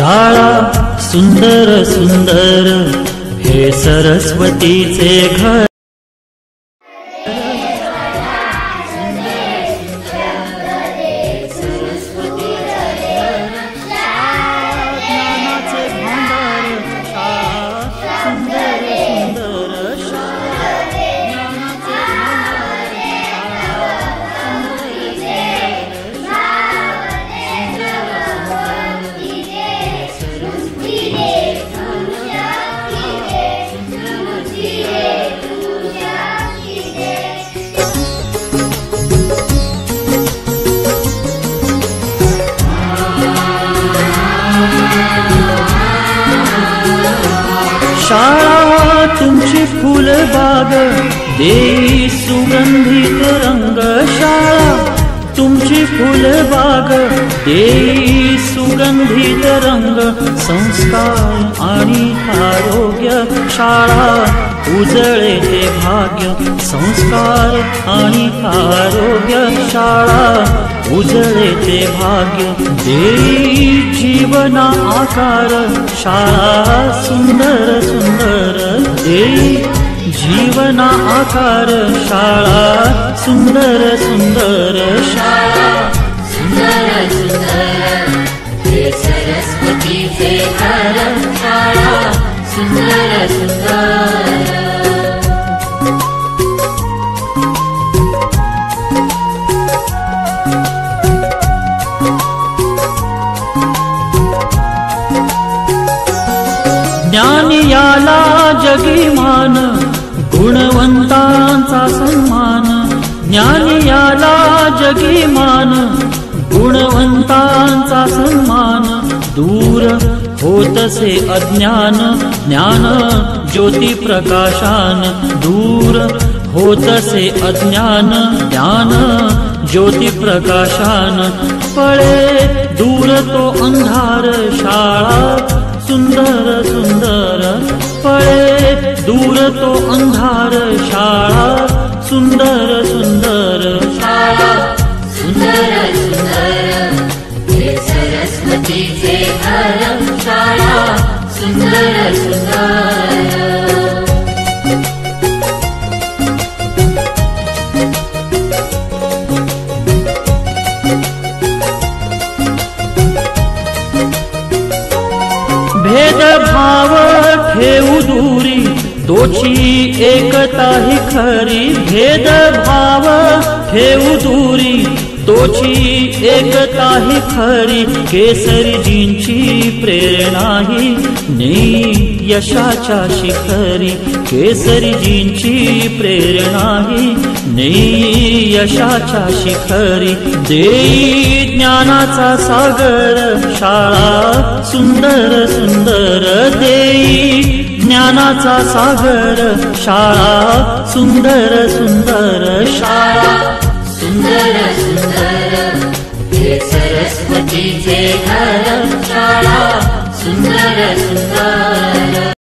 शाळा सुंदर सुंदर हे सरस्वतीचे घर। शाळा तुमची फुलबाग देई सुगंधित रंग। शाळा तुमची फुलबाग देई सुगंधित रंग। संस्कार आणि आरोग्य शाळा उजळे ते भाग्य। संस्कार आणि आरोग्य शाळा उजळे ते भाग्य। देई जीवना आकार शाळा सुंदर सुंदर। देई जीवना आकार शाळा सुंदर सुंदर। शाळा सुंदर सुंदर हे सरस्वतीचे घर। शाळा सुंदर सुंदर। ज्ञान याला जगी मान गुणवंतांचा सन्मान। ज्ञान याला जगी मान गुणवंतांचा सन्मान। दूर होतसे अज्ञान ज्ञान ज्योती प्रकाशान। दूर होतसे अज्ञान ज्ञान ज्योती प्रकाशान। पळे दूर तो अंधार शाळा सुंदर सुंदर। पळे दूर तो अंधार शाळा सुंदर सुंदर। शाळा सुंदर सुंदर हे सरस्वतीचे घर। शाळा सुंदर सुंदर। भेदभाव ठेवू दूरी तोची एकता ही खरी। भेदभाव ठेवू दूरी तोची एकता ही खरी। केसरीजींची प्रेरणा ही नेई यशाच्या शिखरी। केसरीजींची प्रेरणा ही नेई यशाच्या शिखरी। देई ज्ञानाचा सागर शाळा सुंदर सुंदर। देई ज्ञानाचा सागर शाळा सुंदर सुंदर। शाळा सुंदर सुंदर हे सरस्वतीचे घर। शाळा सुंदर सुंदर।